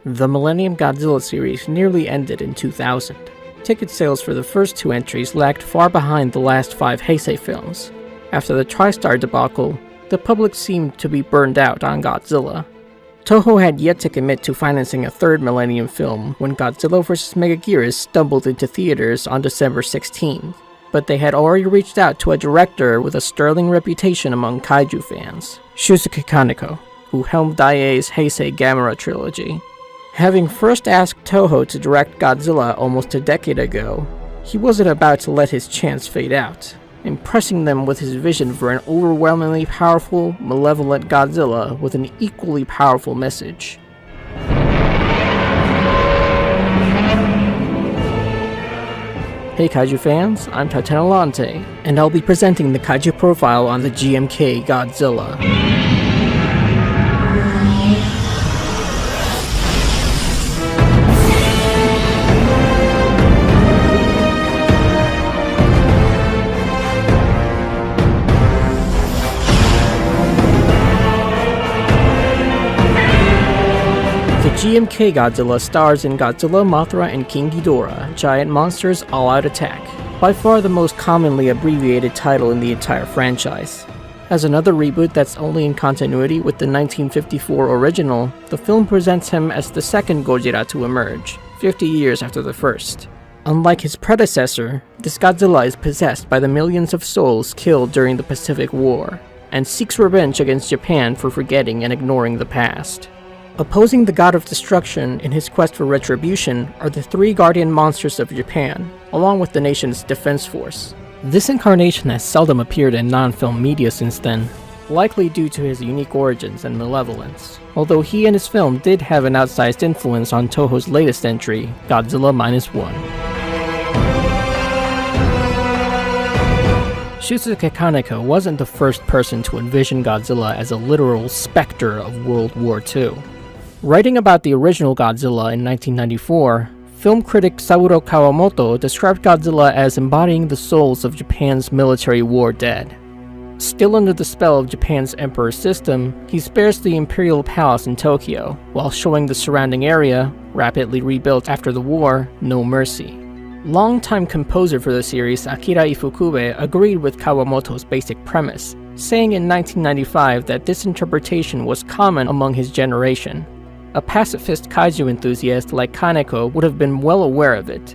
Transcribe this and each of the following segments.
The Millennium Godzilla series nearly ended in 2000. Ticket sales for the first two entries lagged far behind the last 5 Heisei films. After the TriStar debacle, the public seemed to be burned out on Godzilla. Toho had yet to commit to financing a third Millennium film when Godzilla vs. Megaguirus stumbled into theaters on December 16th, but they had already reached out to a director with a sterling reputation among kaiju fans, Shusuke Kaneko, who helmed Daiei's Heisei Gamera trilogy. Having first asked Toho to direct Godzilla almost a decade ago, he wasn't about to let his chance fade out. impressing them with his vision for an overwhelmingly powerful, malevolent Godzilla with an equally powerful message. Hey Kaiju fans, I'm Titan Alante, and I'll be presenting the Kaiju profile on the GMK Godzilla. The GMK Godzilla stars in Godzilla, Mothra, and King Ghidorah, Giant Monsters All-Out Attack, by far the most commonly abbreviated title in the entire franchise. As another reboot that's only in continuity with the 1954 original, the film presents him as the second Gojira to emerge, 50 years after the first. Unlike his predecessor, this Godzilla is possessed by the millions of souls killed during the Pacific War, and seeks revenge against Japan for forgetting and ignoring the past. Opposing the god of destruction in his quest for retribution are the three guardian monsters of Japan, along with the nation's defense force. This incarnation has seldom appeared in non-film media since then, likely due to his unique origins and malevolence, although he and his film did have an outsized influence on Toho's latest entry, Godzilla -1. Shusuke Kaneko wasn't the first person to envision Godzilla as a literal specter of World War II. Writing about the original Godzilla in 1994, film critic Saburo Kawamoto described Godzilla as embodying the souls of Japan's military war dead. Still under the spell of Japan's emperor system, he spares the imperial palace in Tokyo, while showing the surrounding area, rapidly rebuilt after the war, no mercy. Longtime composer for the series Akira Ifukube agreed with Kawamoto's basic premise, saying in 1995 that this interpretation was common among his generation. A pacifist kaiju enthusiast like Kaneko would have been well aware of it,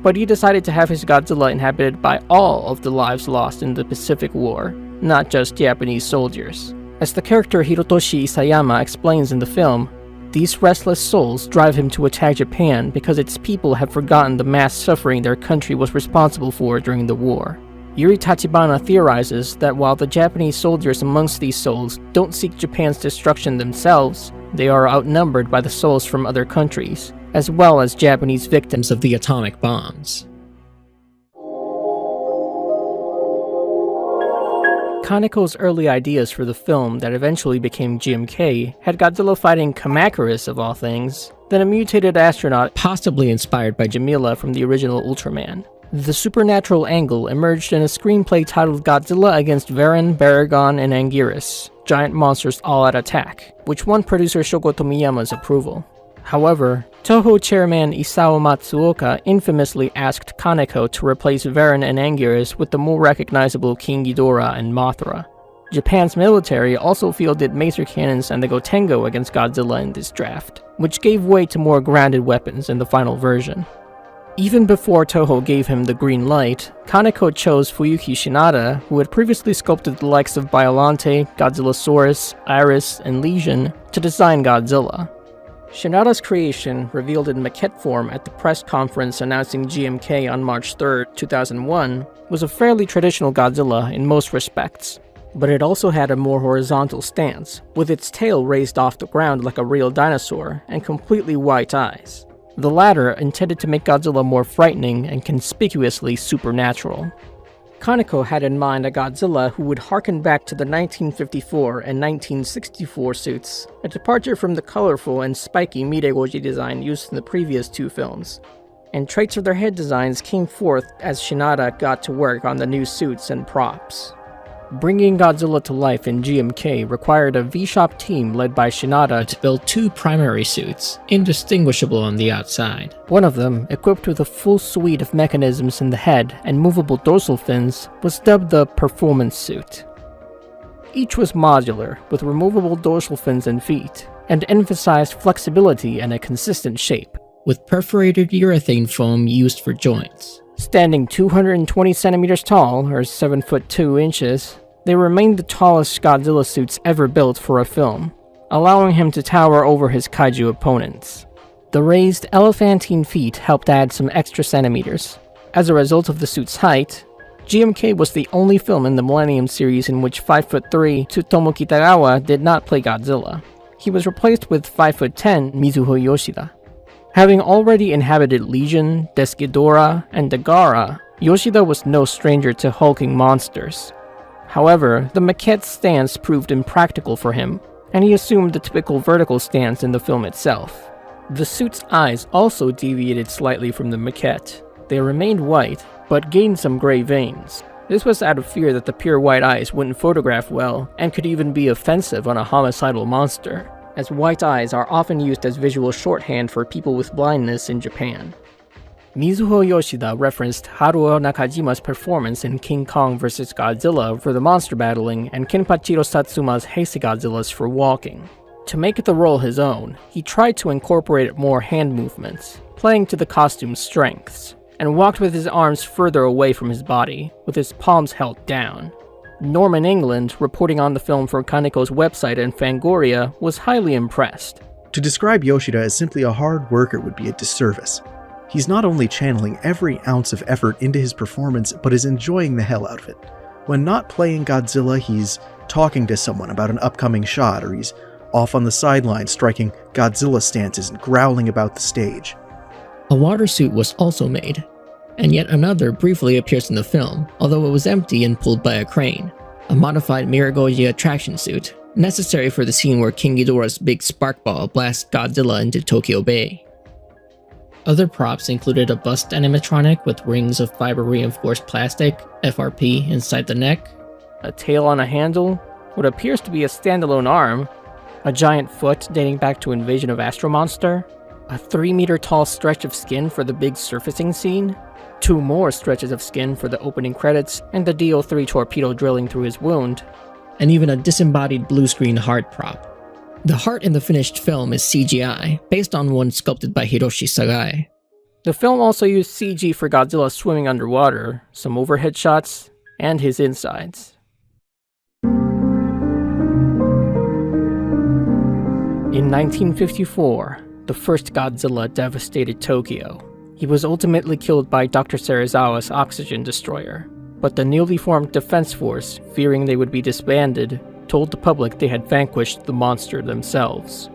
but he decided to have his Godzilla inhabited by all of the lives lost in the Pacific War, not just Japanese soldiers. As the character Hirotoshi Isayama explains in the film, these restless souls drive him to attack Japan because its people have forgotten the mass suffering their country was responsible for during the war. Yuri Tachibana theorizes that while the Japanese soldiers amongst these souls don't seek Japan's destruction themselves, they are outnumbered by the souls from other countries, as well as Japanese victims of the atomic bombs. Kaneko's early ideas for the film that eventually became GMK had Godzilla fighting Kamacuras of all things, then a mutated astronaut possibly inspired by Jamila from the original Ultraman. The supernatural angle emerged in a screenplay titled Godzilla against Varan, Baragon, and Anguirus, Giant Monsters All-Out Attack, which won producer Shoko Tomiyama's approval. However, Toho chairman Isao Matsuoka infamously asked Kaneko to replace Varan and Anguirus with the more recognizable King Ghidorah and Mothra. Japan's military also fielded maser cannons and the Gotengo against Godzilla in this draft, which gave way to more grounded weapons in the final version. Even before Toho gave him the green light, Kaneko chose Fuyuki Shinada, who had previously sculpted the likes of Biollante, Godzillasaurus, Iris, and Legion, to design Godzilla. Shinada's creation, revealed in maquette form at the press conference announcing GMK on March 3, 2001, was a fairly traditional Godzilla in most respects, but it also had a more horizontal stance, with its tail raised off the ground like a real dinosaur, and completely white eyes. The latter intended to make Godzilla more frightening and conspicuously supernatural. Kaneko had in mind a Godzilla who would harken back to the 1954 and 1964 suits, a departure from the colorful and spiky Miregoji design used in the previous two films. And traits of their head designs came forth as Shinada got to work on the new suits and props. Bringing Godzilla to life in GMK required a V-Shop team led by Shinada to build two primary suits, indistinguishable on the outside. One of them, equipped with a full suite of mechanisms in the head and movable dorsal fins, was dubbed the Performance Suit. Each was modular, with removable dorsal fins and feet, and emphasized flexibility and a consistent shape, with perforated urethane foam used for joints. Standing 220 centimeters tall, or 7 foot 2 inches, they remained the tallest Godzilla suits ever built for a film, allowing him to tower over his kaiju opponents. The raised elephantine feet helped add some extra centimeters. As a result of the suit's height, GMK was the only film in the Millennium series in which 5'3" Tsutomu Kitagawa did not play Godzilla. He was replaced with 5'10" Mizuho Yoshida. Having already inhabited Legion, Desghidorah, and Dagara, Yoshida was no stranger to hulking monsters. However, the maquette stance proved impractical for him, and he assumed the typical vertical stance in the film itself. The suit's eyes also deviated slightly from the maquette. They remained white, but gained some gray veins. This was out of fear that the pure white eyes wouldn't photograph well, and could even be offensive on a homicidal monster, as white eyes are often used as visual shorthand for people with blindness in Japan. Mizuho Yoshida referenced Haruo Nakajima's performance in King Kong vs. Godzilla for the monster battling and Kenpachiro Satsuma's Heisei Godzillas for walking. To make the role his own, he tried to incorporate more hand movements, playing to the costume's strengths, and walked with his arms further away from his body, with his palms held down. Norman England, reporting on the film for Kaneko's website and Fangoria, was highly impressed. To describe Yoshida as simply a hard worker would be a disservice. He's not only channeling every ounce of effort into his performance, but is enjoying the hell out of it. When not playing Godzilla, he's talking to someone about an upcoming shot, or he's off on the sideline striking Godzilla stances and growling about the stage. A water suit was also made, and yet another briefly appears in the film, although it was empty and pulled by a crane. A modified Miragoji attraction suit, necessary for the scene where King Ghidorah's big spark ball blasts Godzilla into Tokyo Bay. Other props included a bust animatronic with rings of fiber-reinforced plastic, FRP, inside the neck, a tail on a handle, what appears to be a standalone arm, a giant foot dating back to Invasion of Astro Monster, a 3-meter-tall stretch of skin for the big surfacing scene, 2 more stretches of skin for the opening credits, and the DO-3 torpedo drilling through his wound, and even a disembodied blue-screen heart prop. The heart in the finished film is CGI, based on one sculpted by Hiroshi Sagai. The film also used CG for Godzilla swimming underwater, some overhead shots, and his insides. In 1954, the first Godzilla devastated Tokyo. He was ultimately killed by Dr. Serizawa's oxygen destroyer, but the newly formed Defense Force, fearing they would be disbanded, told the public they had vanquished the monster themselves.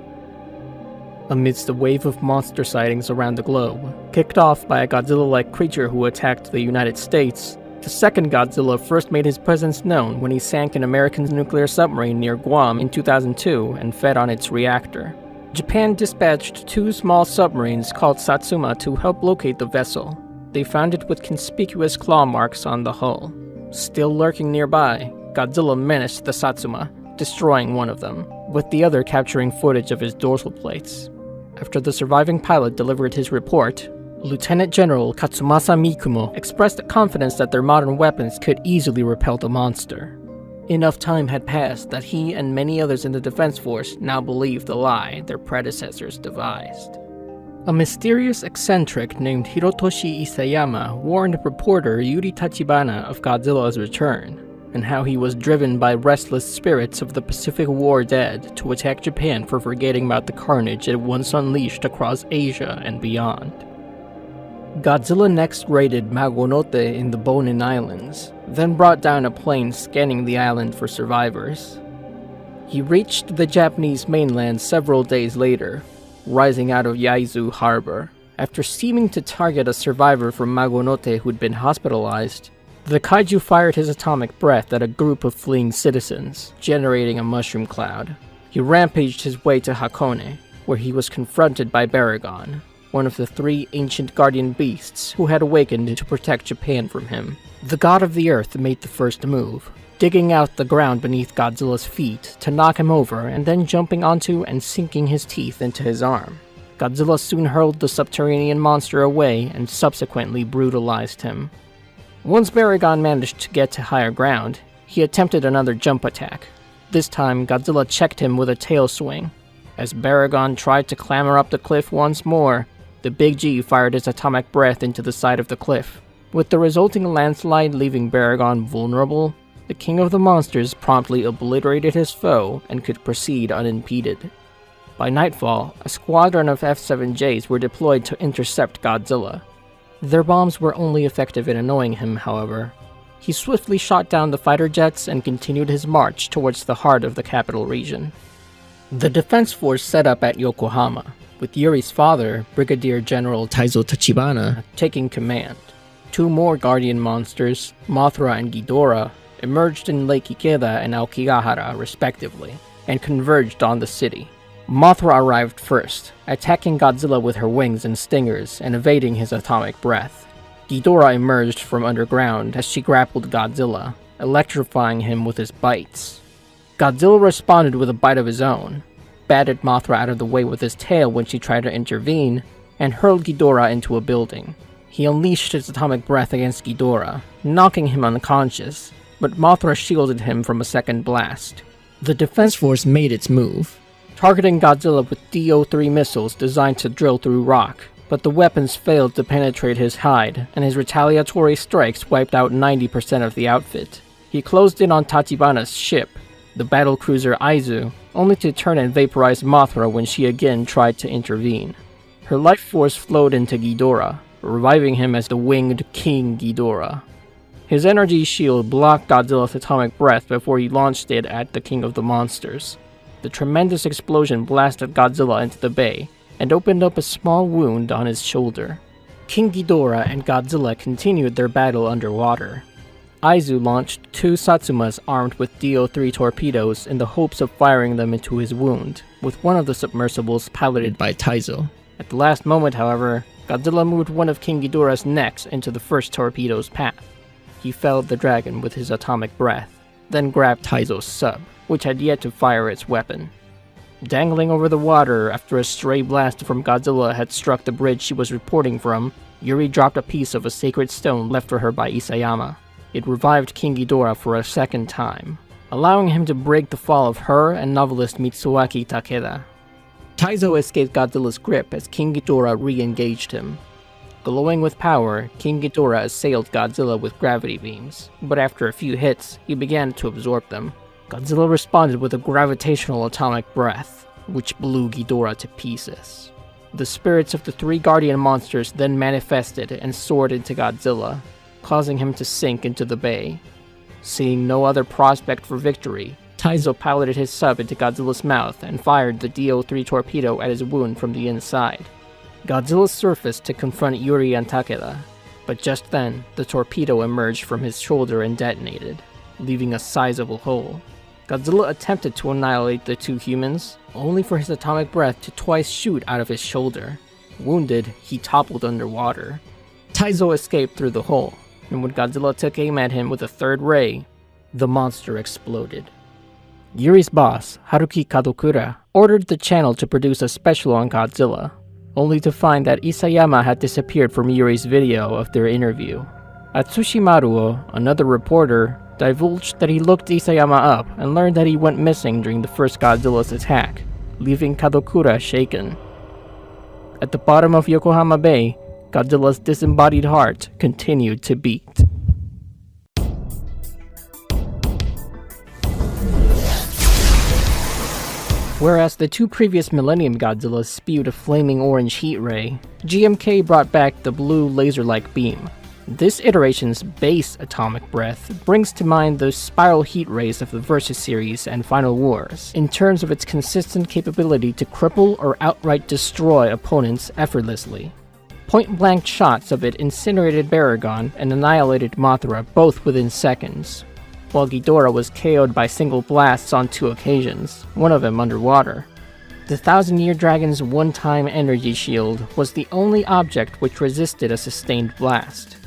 Amidst a wave of monster sightings around the globe, kicked off by a Godzilla-like creature who attacked the United States, the second Godzilla first made his presence known when he sank an American nuclear submarine near Guam in 2002 and fed on its reactor. Japan dispatched 2 small submarines called Satsuma to help locate the vessel. They found it with conspicuous claw marks on the hull. Still lurking nearby, Godzilla menaced the Satsuma, destroying one of them, with the other capturing footage of his dorsal plates. After the surviving pilot delivered his report, Lieutenant General Katsumasa Mikumo expressed confidence that their modern weapons could easily repel the monster. Enough time had passed that he and many others in the Defense Force now believed the lie their predecessors devised. A mysterious eccentric named Hirotoshi Isayama warned reporter Yuri Tachibana of Godzilla's return, and how he was driven by restless spirits of the Pacific War dead to attack Japan for forgetting about the carnage it once unleashed across Asia and beyond. Godzilla next raided Magonote in the Bonin Islands, then brought down a plane scanning the island for survivors. He reached the Japanese mainland several days later, rising out of Yaizu Harbor. After seeming to target a survivor from Magonote who'd been hospitalized, the kaiju fired his atomic breath at a group of fleeing citizens, generating a mushroom cloud. He rampaged his way to Hakone, where he was confronted by Baragon, one of the 3 ancient guardian beasts who had awakened to protect Japan from him. The god of the earth made the first move, digging out the ground beneath Godzilla's feet to knock him over and then jumping onto and sinking his teeth into his arm. Godzilla soon hurled the subterranean monster away and subsequently brutalized him. Once Baragon managed to get to higher ground, he attempted another jump attack. This time, Godzilla checked him with a tail swing. As Baragon tried to clamber up the cliff once more, the Big G fired his atomic breath into the side of the cliff. With the resulting landslide leaving Baragon vulnerable, the King of the Monsters promptly obliterated his foe and could proceed unimpeded. By nightfall, a squadron of F-7Js were deployed to intercept Godzilla. Their bombs were only effective in annoying him, however. He swiftly shot down the fighter jets and continued his march towards the heart of the capital region. The defense force set up at Yokohama, with Yuri's father, Brigadier General Taizo Tachibana, taking command. Two more guardian monsters, Mothra and Ghidorah, emerged in Lake Ikeda and Aokigahara respectively, and converged on the city. Mothra arrived first, attacking Godzilla with her wings and stingers and evading his atomic breath. Ghidorah emerged from underground as she grappled Godzilla, electrifying him with his bites. Godzilla responded with a bite of his own, batted Mothra out of the way with his tail when she tried to intervene, and hurled Ghidorah into a building. He unleashed his atomic breath against Ghidorah, knocking him unconscious, but Mothra shielded him from a second blast. The defense force made its move, targeting Godzilla with DO-3 missiles designed to drill through rock, but the weapons failed to penetrate his hide, and his retaliatory strikes wiped out 90% of the outfit. He closed in on Tachibana's ship, the battlecruiser Aizu, only to turn and vaporize Mothra when she again tried to intervene. Her life force flowed into Ghidorah, reviving him as the winged King Ghidorah. His energy shield blocked Godzilla's atomic breath before he launched it at the King of the Monsters. The tremendous explosion blasted Godzilla into the bay and opened up a small wound on his shoulder. King Ghidorah and Godzilla continued their battle underwater. Aizu launched two Satsumas armed with DO-3 torpedoes in the hopes of firing them into his wound, with one of the submersibles piloted by Taizo. At the last moment, however, Godzilla moved one of King Ghidorah's necks into the first torpedo's path. He felled the dragon with his atomic breath, then grabbed Taizo's sub, which had yet to fire its weapon. Dangling over the water after a stray blast from Godzilla had struck the bridge she was reporting from, Yuri dropped a piece of a sacred stone left for her by Isayama. It revived King Ghidorah for a second time, allowing him to break the fall of her and novelist Mitsuaki Takeda. Taizo escaped Godzilla's grip as King Ghidorah re-engaged him. Glowing with power, King Ghidorah assailed Godzilla with gravity beams, but after a few hits, he began to absorb them. Godzilla responded with a gravitational atomic breath, which blew Ghidorah to pieces. The spirits of the three guardian monsters then manifested and soared into Godzilla, causing him to sink into the bay. Seeing no other prospect for victory, Taizo piloted his sub into Godzilla's mouth and fired the DO-3 torpedo at his wound from the inside. Godzilla surfaced to confront Yuri and Takeda, but just then, the torpedo emerged from his shoulder and detonated, leaving a sizable hole. Godzilla attempted to annihilate the two humans, only for his atomic breath to twice shoot out of his shoulder. Wounded, he toppled underwater. Taizo escaped through the hole, and when Godzilla took aim at him with a third ray, the monster exploded. Yuri's boss, Haruki Kadokura, ordered the channel to produce a special on Godzilla, only to find that Isayama had disappeared from Yuri's video of their interview. Atsushi Maruo, another reporter, divulged that he looked Isayama up and learned that he went missing during the first Godzilla's attack, leaving Kadokura shaken. At the bottom of Yokohama Bay, Godzilla's disembodied heart continued to beat. Whereas the two previous Millennium Godzillas spewed a flaming orange heat ray, GMK brought back the blue laser-like beam. This iteration's base atomic breath brings to mind the spiral heat rays of the Versus series and Final Wars, in terms of its consistent capability to cripple or outright destroy opponents effortlessly. Point-blank shots of it incinerated Baragon and annihilated Mothra both within seconds, while Ghidorah was KO'd by single blasts on 2 occasions, one of them underwater. The Thousand-Year Dragon's one-time energy shield was the only object which resisted a sustained blast.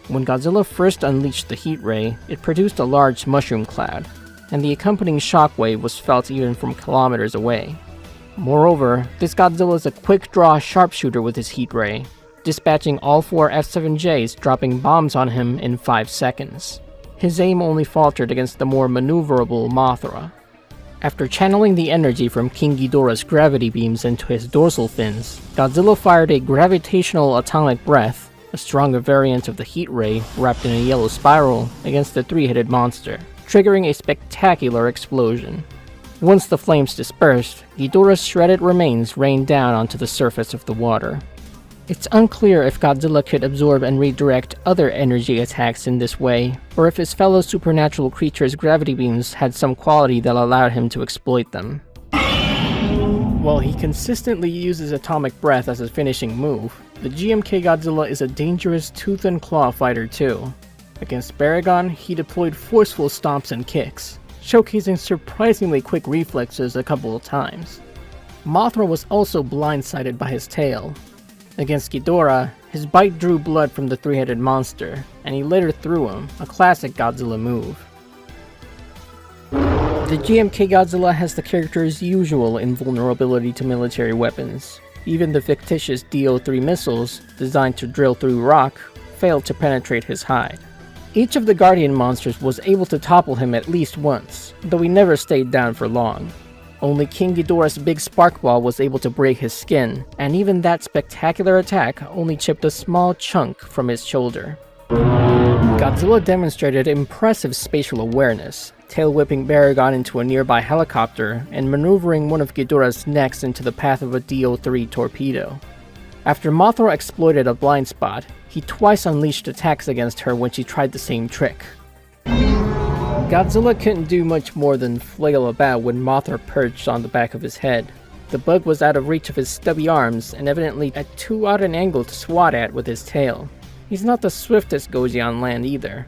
When Godzilla first unleashed the heat ray, it produced a large mushroom cloud, and the accompanying shockwave was felt even from kilometers away. Moreover, this Godzilla is a quick-draw sharpshooter with his heat ray, dispatching all 4 F-7Js dropping bombs on him in 5 seconds. His aim only faltered against the more maneuverable Mothra. After channeling the energy from King Ghidorah's gravity beams into his dorsal fins, Godzilla fired a gravitational atomic breath, a stronger variant of the heat ray wrapped in a yellow spiral, against the three-headed monster, triggering a spectacular explosion. Once the flames dispersed, Ghidorah's shredded remains rained down onto the surface of the water. It's unclear if Godzilla could absorb and redirect other energy attacks in this way, or if his fellow supernatural creatures' gravity beams had some quality that allowed him to exploit them. While he consistently uses atomic breath as a finishing move, the GMK Godzilla is a dangerous tooth and claw fighter too. Against Baragon, he deployed forceful stomps and kicks, showcasing surprisingly quick reflexes a couple of times. Mothra was also blindsided by his tail. Against Ghidorah, his bite drew blood from the three-headed monster, and he later threw him, a classic Godzilla move. The GMK Godzilla has the character's usual invulnerability to military weapons. Even the fictitious DO-3 missiles, designed to drill through rock, failed to penetrate his hide. Each of the Guardian monsters was able to topple him at least once, though he never stayed down for long. Only King Ghidorah's big spark ball was able to break his skin, and even that spectacular attack only chipped a small chunk from his shoulder. Godzilla demonstrated impressive spatial awareness, tail-whipping Baragon into a nearby helicopter and maneuvering one of Ghidorah's necks into the path of a DO-3 torpedo. After Mothra exploited a blind spot, he twice unleashed attacks against her when she tried the same trick. Godzilla couldn't do much more than flail about when Mothra perched on the back of his head. The bug was out of reach of his stubby arms and evidently at too odd an angle to swat at with his tail. He's not the swiftest Goji on land either.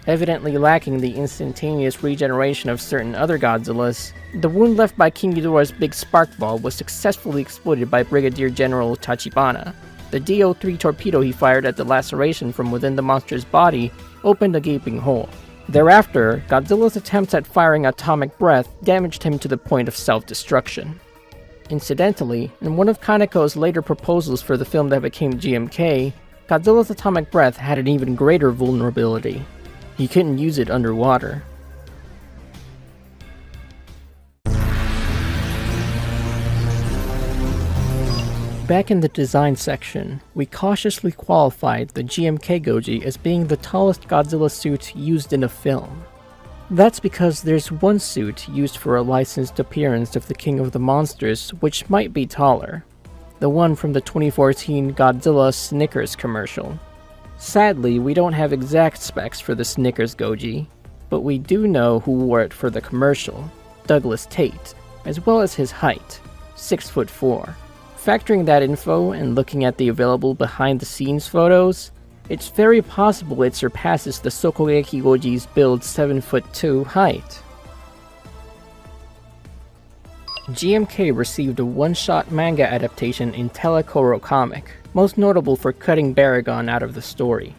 Evidently lacking the instantaneous regeneration of certain other Godzillas, the wound left by King Ghidorah's big spark ball was successfully exploited by Brigadier General Tachibana. The DO-3 torpedo he fired at the laceration from within the monster's body opened a gaping hole. Thereafter, Godzilla's attempts at firing atomic breath damaged him to the point of self-destruction. Incidentally, in one of Kaneko's later proposals for the film that became GMK, Godzilla's atomic breath had an even greater vulnerability. He couldn't use it underwater. Back in the design section, we cautiously qualified the GMK Goji as being the tallest Godzilla suit used in a film. That's because there's one suit used for a licensed appearance of the King of the Monsters which might be taller. The one from the 2014 Godzilla Snickers commercial. Sadly, we don't have exact specs for the Snickers Goji, but we do know who wore it for the commercial, Douglas Tate, as well as his height, 6'4". Factoring that info and looking at the available behind-the-scenes photos, it's very possible it surpasses the Sokogeki Goji's build 7'2" height. GMK received a one-shot manga adaptation in Telekoro Comic, most notable for cutting Baragon out of the story.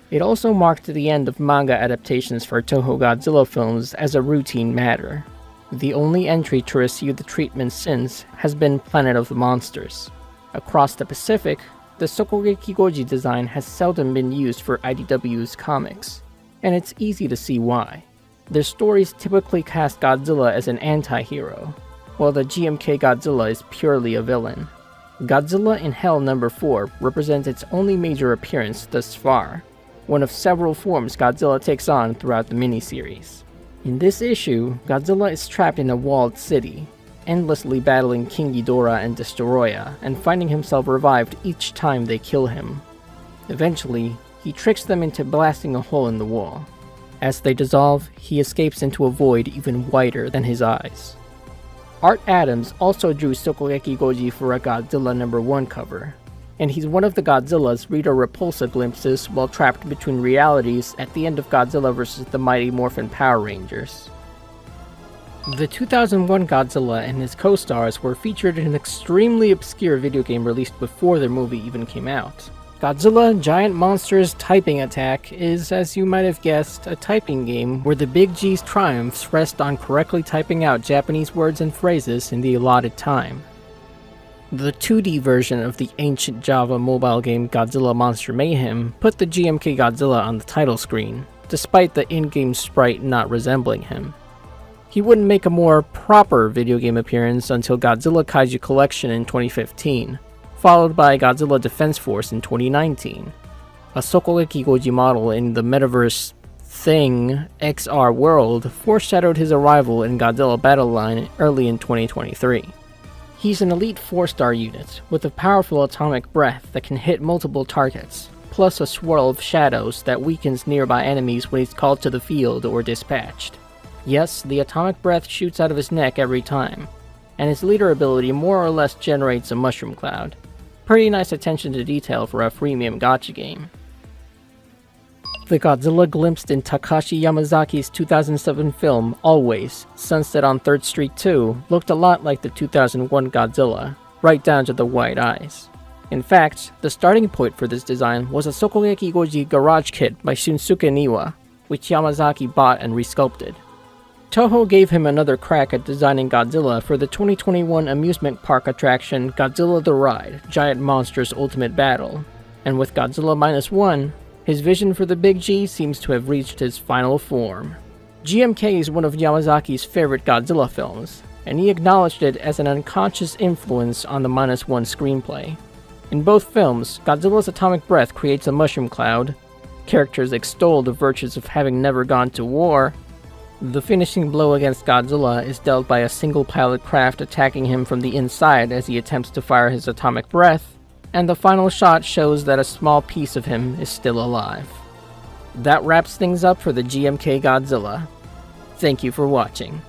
It also marked the end of manga adaptations for Toho Godzilla films as a routine matter. The only entry to receive the treatment since has been Planet of the Monsters. Across the Pacific, the Sokogeki Goji design has seldom been used for IDW's comics, and it's easy to see why. Their stories typically cast Godzilla as an anti-hero, while the GMK Godzilla is purely a villain. Godzilla in Hell No. 4 represents its only major appearance thus far, one of several forms Godzilla takes on throughout the miniseries. In this issue, Godzilla is trapped in a walled city, endlessly battling King Ghidorah and Destoroyah, and finding himself revived each time they kill him. Eventually, he tricks them into blasting a hole in the wall. As they dissolve, he escapes into a void even wider than his eyes. Art Adams also drew Sokogeki Goji for a Godzilla No. 1 cover, and he's one of the Godzilla's Rita Repulsa glimpses while trapped between realities at the end of Godzilla vs. the Mighty Morphin Power Rangers. The 2001 Godzilla and his co-stars were featured in an extremely obscure video game released before the movie even came out. Godzilla Giant Monsters Typing Attack is, as you might have guessed, a typing game where the Big G's triumphs rest on correctly typing out Japanese words and phrases in the allotted time. The 2D version of the ancient Java mobile game Godzilla Monster Mayhem put the GMK Godzilla on the title screen, despite the in-game sprite not resembling him. He wouldn't make a more proper video game appearance until Godzilla Kaiju Collection in 2015, followed by Godzilla Defense Force in 2019. A Sokogeki Goji model in the metaverse Thing XR world foreshadowed his arrival in Godzilla Battle Line early in 2023. He's an elite 4-star unit, with a powerful atomic breath that can hit multiple targets, plus a swirl of shadows that weakens nearby enemies when he's called to the field or dispatched. Yes, the atomic breath shoots out of his neck every time, and his leader ability more or less generates a mushroom cloud. Pretty nice attention to detail for a freemium gacha game. The Godzilla glimpsed in Takashi Yamazaki's 2007 film, Always, Sunset on 3rd Street 2, looked a lot like the 2001 Godzilla, right down to the white eyes. In fact, the starting point for this design was a Sokogeki Goji garage kit by Shunsuke Niwa, which Yamazaki bought and resculpted. Toho gave him another crack at designing Godzilla for the 2021 amusement park attraction Godzilla the Ride: Giant Monsters Ultimate Battle, and with Godzilla -1, his vision for the Big G seems to have reached its final form. GMK is one of Yamazaki's favorite Godzilla films, and he acknowledged it as an unconscious influence on the -1 screenplay. In both films, Godzilla's atomic breath creates a mushroom cloud, characters extol the virtues of having never gone to war, the finishing blow against Godzilla is dealt by a single pilot craft attacking him from the inside as he attempts to fire his atomic breath, and the final shot shows that a small piece of him is still alive. That wraps things up for the GMK Godzilla. Thank you for watching.